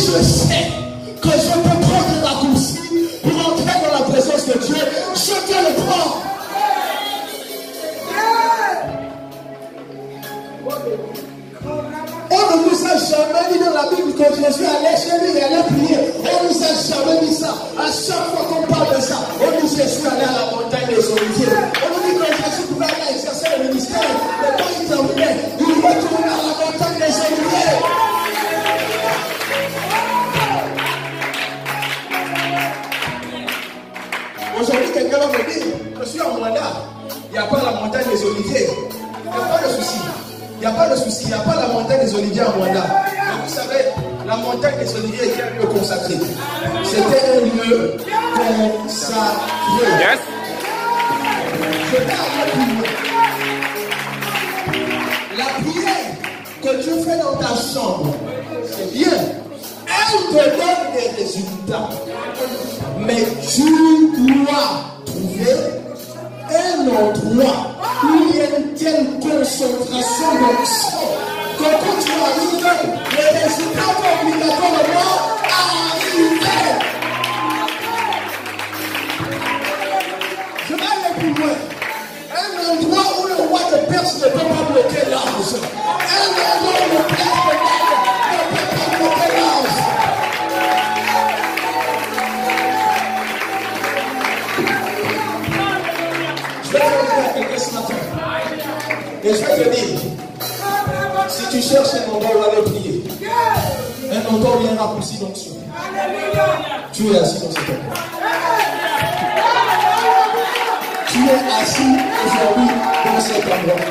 je sais que je peux prendre un raccourci pour entrer dans la présence de Dieu, je te le prends. On ne nous a jamais dit dans la Bible que Jésus allait chez lui et allait prier. On ne nous a jamais dit ça. À chaque fois qu'on parle de ça, on dit Jésus allait à la montagne des Oliviers. On nous dit que Jésus pouvait aller exercer le ministère. Mais quand il terminait, il retournait à la montagne des Oliviers. Aujourd'hui, quelqu'un va me dire, je suis en mandat. Il n'y a pas la montagne des Oliviers. Il n'y a pas de souci. Il n'y a pas de souci. Il n'y a pas la montagne des Oliviers en mandat. Mais vous savez, la montagne des Oliviers était un lieu consacré. C'était un lieu consacré. Yes. Je vais aller plus loin. La prière que tu fais dans ta chambre, c'est bien. Elle te donne des résultats. Mais tu dois trouver un endroit où il y a une telle concentration d'action que quand tu arrives, les résultats vont obligatoirement arriver. Je vais aller plus loin. Un endroit où le roi de Perse ne peut pas bloquer l'ange. Un endroit où le père de Dieu ne peut pas bloquer l'ange. Je vais te dire quelque chose ce matin. Et je vais te dire, si tu cherches un endroit où aller prier, un endroit où il y a un raccourci d'onction, tu es assis dans cet endroit. Tu es assis aujourd'hui dans cet endroit.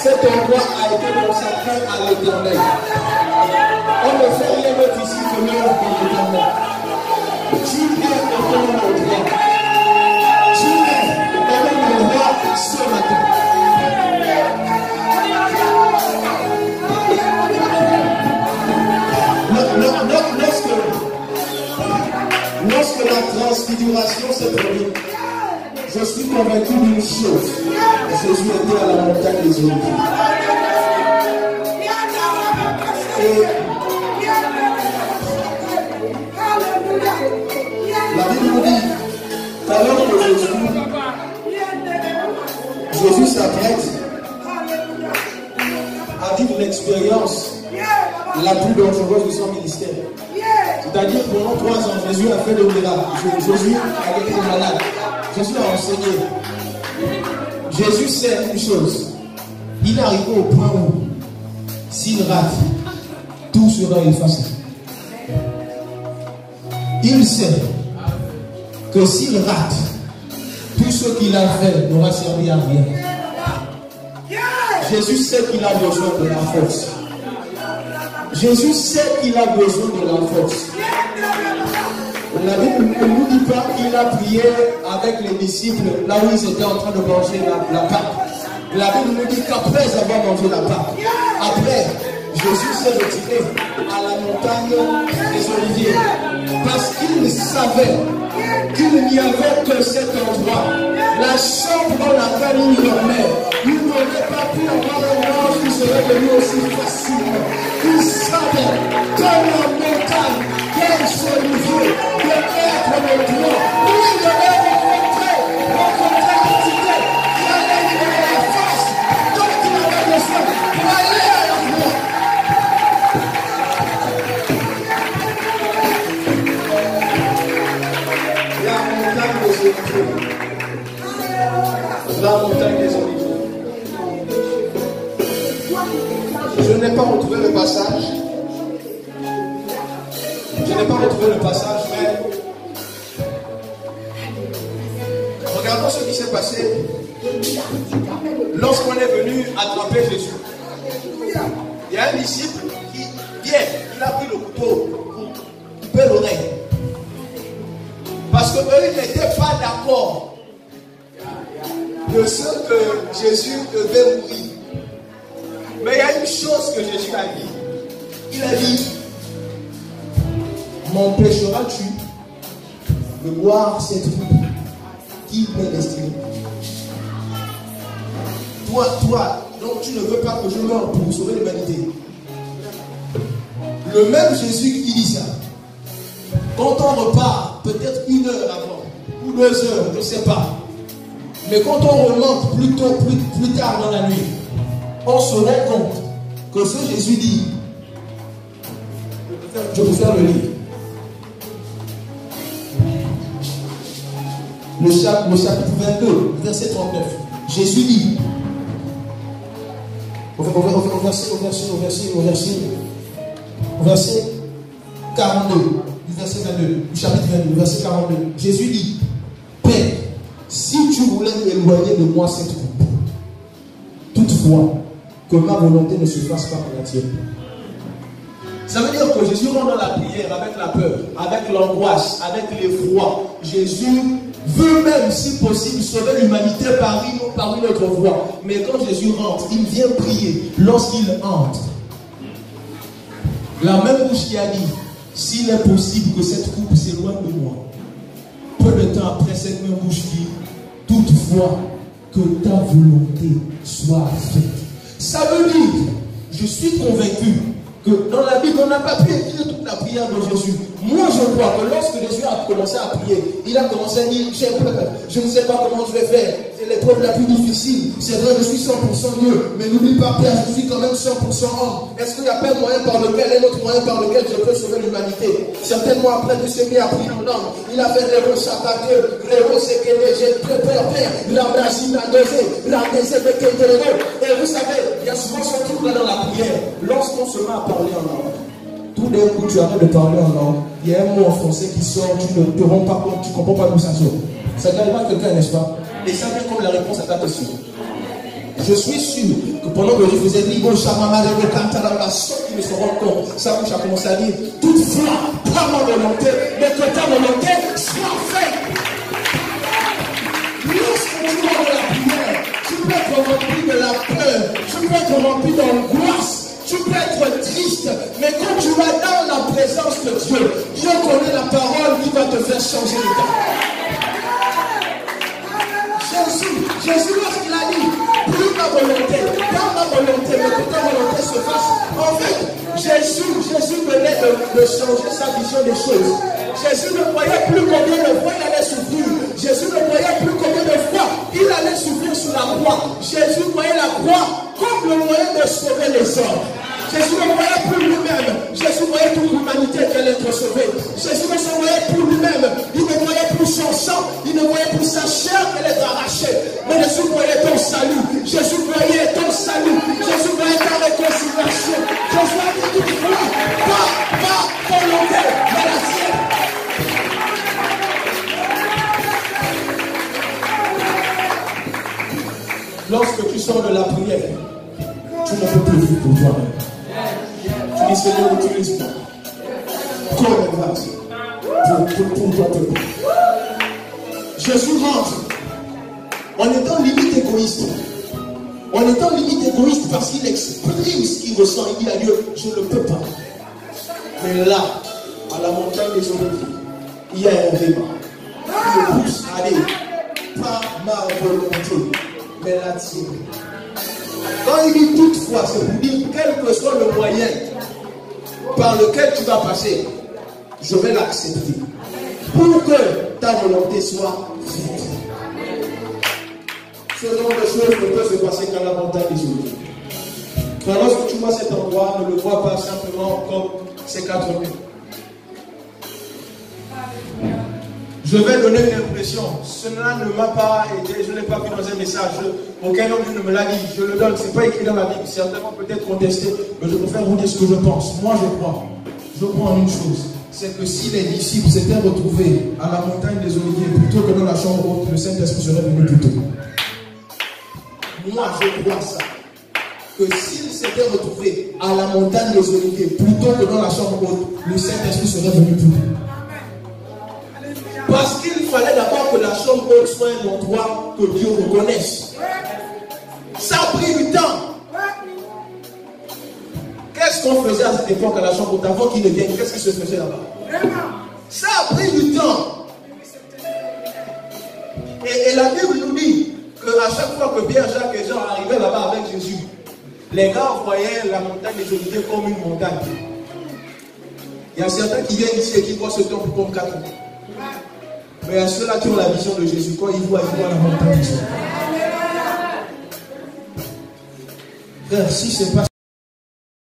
Cet endroit a été consacré à l'Éternel. On ne fait rien d'autre ici que l'œuvre de l'Éternel. Tu es au bon endroit. Tu es au bon endroit ce matin. Lorsque la transfiguration s'est produite, je suis convaincu d'une chose. Jésus était à la montagne des Oliviers. Et la Bible nous dit qu'alors que Jésus s'apprête à vivre l'expérience la plus dangereuse de son ministère. C'est-à-dire pendant 3 ans, Jésus a fait le miracle. Jésus a guéri les malades. Jésus a enseigné. Jésus sait une chose. Il est arrivé au point où, s'il rate, tout sera effacé. Il sait que s'il rate, tout ce qu'il a fait n'aura servi à rien. Jésus sait qu'il a besoin de la force. Jésus sait qu'il a besoin de la force. La Bible ne nous dit pas qu'il a prié avec les disciples là où ils étaient en train de manger la Pâque. La Bible nous dit qu'après avoir mangé la Pâque, après, Jésus s'est retiré à la montagne des Oliviers. Parce qu'il savait qu'il n'y avait que cet endroit. La chambre dans laquelle il dormait, il n'aurait pas pu avoir un ange qui serait venu aussi facilement. Il savait que la montagne des Oliviers devait être l'endroit où il devait rencontrer l'entité qui allait lui donner la force dont il avait besoin pour aller à la gloire. La montagne des Oliviers. La montagne des Oliviers. Je n'ai pas retrouvé le passage. Je n'ai pas retrouvé le passage, mais regardons ce qui s'est passé lorsqu'on est venu attraper Jésus. Il y a un disciple qui vient, il a pris le couteau pour couper l'oreille. Parce qu'eux, ils n'étaient pas d'accord de ce que Jésus devait mourir. Mais il y a une chose que Jésus a dit. Il a dit, m'empêcheras-tu de boire cette coupe qui m'est destinée? Toi, donc tu ne veux pas que je meure pour sauver l'humanité. Le même Jésus qui dit ça, quand on repart, peut-être 1 heure avant, ou 2 heures, je ne sais pas, mais quand on remonte plus tard dans la nuit, on se rend compte que ce Jésus dit, je peux faire le livre. Le chapitre 22, verset 39. Jésus dit, au verset 42, du verset 22, du chapitre 22, verset 42, Jésus dit, Père, si tu voulais m'éloigner de moi cette coupe, toutefois, que ma volonté ne se fasse pas pour la tienne. Ça veut dire que Jésus rentre dans la prière avec la peur, avec l'angoisse, avec l'effroi. Jésus veut même, si possible, sauver l'humanité parmi notre voie. Mais quand Jésus rentre, il vient prier. Lorsqu'il entre, la même bouche qui a dit, s'il est possible que cette coupe s'éloigne de moi. Peu de temps après, cette même bouche dit, toutefois, que ta volonté soit faite. Ça veut dire, je suis convaincu que dans la Bible, on n'a pas pu écrire toute la prière de Jésus. Moi, je crois que lorsque Jésus a commencé à prier, il a commencé à dire, j'ai peur, je ne sais pas comment je vais faire. C'est l'épreuve la plus difficile. C'est vrai, je suis 100% Dieu, mais n'oublie pas, Père, je suis quand même 100% homme. Est-ce qu'il n'y a pas un moyen par lequel, un autre moyen par lequel je peux sauver l'humanité? Certainement, après de s'est mis à prier en langue, il a fait des mots chapateux, des mots séquelés, j'ai très peur, Père, l'embrasine a dosé, l'embrasine de quelqu'un. Et vous savez, il y a souvent ce truc là dans la prière. Lorsqu'on se met à parler en langue, tout d'un coup tu arrêtes de parler en langue, il y a un mot en français qui sort, tu ne te rends pas compte, tu ne comprends pas d'où ça sort. Ça n'arrive pas à quelqu'un, n'est-ce pas? Et ça vient comme la réponse à ta question. Je suis sûr que pendant que je faisais Ligo, Chamama, le Kantara, ceux qui ne se rendent compte, sa bouche a commencé à dire, toutefois, pas ma volonté, mais que ta volonté soit faite. Lorsque tu vas dans la prière, tu peux être rempli de la peur, tu peux être rempli d'angoisse. Tu peux être triste, mais quand tu vas dans la présence de Dieu, Dieu connaît la parole qui va te faire changer d'état. Jésus, lorsqu'il a dit, plus ma volonté, pas ma volonté, mais que ta volonté se fasse. En fait, Jésus venait de changer sa vision des choses. Jésus ne voyait plus combien de fois il allait souffrir. Jésus ne voyait plus combien de fois il allait souffrir sur la croix. Jésus voyait la croix comme le moyen de sauver les hommes. Jésus ne voyait plus lui-même. Jésus voyait toute l'humanité qui allait être sauvée. Jésus ne se voyait plus lui-même. Il ne voyait plus son sang. Il ne voyait plus sa chair qu'elle est arrachée. Mais Jésus voyait ton salut. Jésus voyait ton salut. Jésus voyait ta réconciliation. Jésus a dit toutefois, pas volonté, mais la sienne. Lorsque tu sors de la prière, tu ne peux plus vivre pour toi-même. Tu dis Seigneur, utilise-moi comme une grâce pour toi peuple. Jésus rentre en étant limite égoïste. En étant limite égoïste parce qu'il exprime ce qu'il ressent. Il dit à Dieu, je ne peux pas. Mais là, à la montagne des Oliviers, il y a un débat. Il le pousse à aller, pas ma volonté, mais la tienne. Quand il dit toutefois, c'est pour dire quel que soit le moyen par lequel tu vas passer, je vais l'accepter pour que ta volonté soit faite. Ce genre de choses ne peut se passer qu'à la montagne des Oliviers. Mais lorsque tu vois cet endroit, ne le vois pas simplement comme ces 4 murs. Je vais donner une impression. Cela ne m'a pas aidé. Je ne l'ai pas vu dans un message. Aucun homme ne me l'a dit. Je le donne. Ce n'est pas écrit dans la Bible. Certainement peut-être contesté. Mais je préfère vous dire ce que je pense. Moi, je crois. Je crois en une chose. C'est que si les disciples s'étaient retrouvés à la montagne des Oliviers plutôt que dans la chambre haute, le Saint-Esprit serait venu plus tôt. Moi, je crois ça. Que s'ils s'étaient retrouvés à la montagne des Oliviers plutôt que dans la chambre haute, le Saint-Esprit serait venu plus tôt. Parce qu'il fallait d'abord que la chambre haute soit un endroit que Dieu reconnaisse. Ça a pris du temps. Qu'est-ce qu'on faisait à cette époque à la chambre haute avant qu'il ne vienne? Qu'est-ce qui se faisait là-bas? Ça a pris du temps. Et la Bible nous dit qu'à chaque fois que Pierre, Jacques et Jean arrivaient là-bas avec Jésus. Les gars voyaient la montagne des Oliviers comme une montagne. Il y a certains qui viennent ici et qui voient ce temple comme 4 ans. Mais il y a ceux-là qui ont la vision de Jésus. Quand ils voient la montagne des Oliviers. Frère, si ce n'est pas